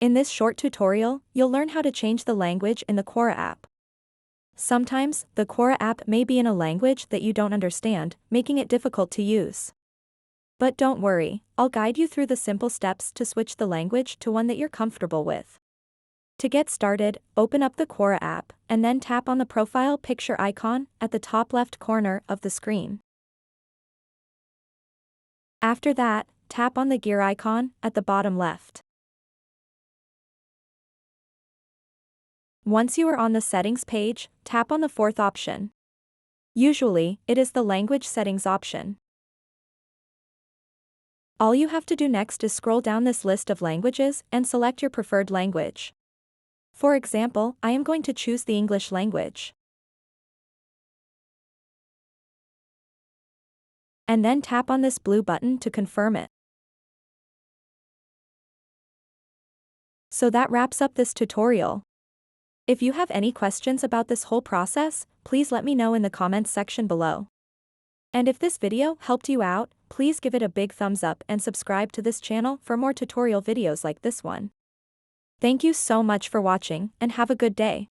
In this short tutorial, you'll learn how to change the language in the Quora app. Sometimes, the Quora app may be in a language that you don't understand, making it difficult to use. But don't worry, I'll guide you through the simple steps to switch the language to one that you're comfortable with. To get started, open up the Quora app, and then tap on the profile picture icon at the top left corner of the screen. After that, tap on the gear icon at the bottom left. Once you are on the settings page, tap on the fourth option. Usually, it is the language settings option. All you have to do next is scroll down this list of languages and select your preferred language. For example, I am going to choose the English language. And then tap on this blue button to confirm it. So that wraps up this tutorial. If you have any questions about this whole process, please let me know in the comments section below. And if this video helped you out, please give it a big thumbs up and subscribe to this channel for more tutorial videos like this one. Thank you so much for watching and have a good day.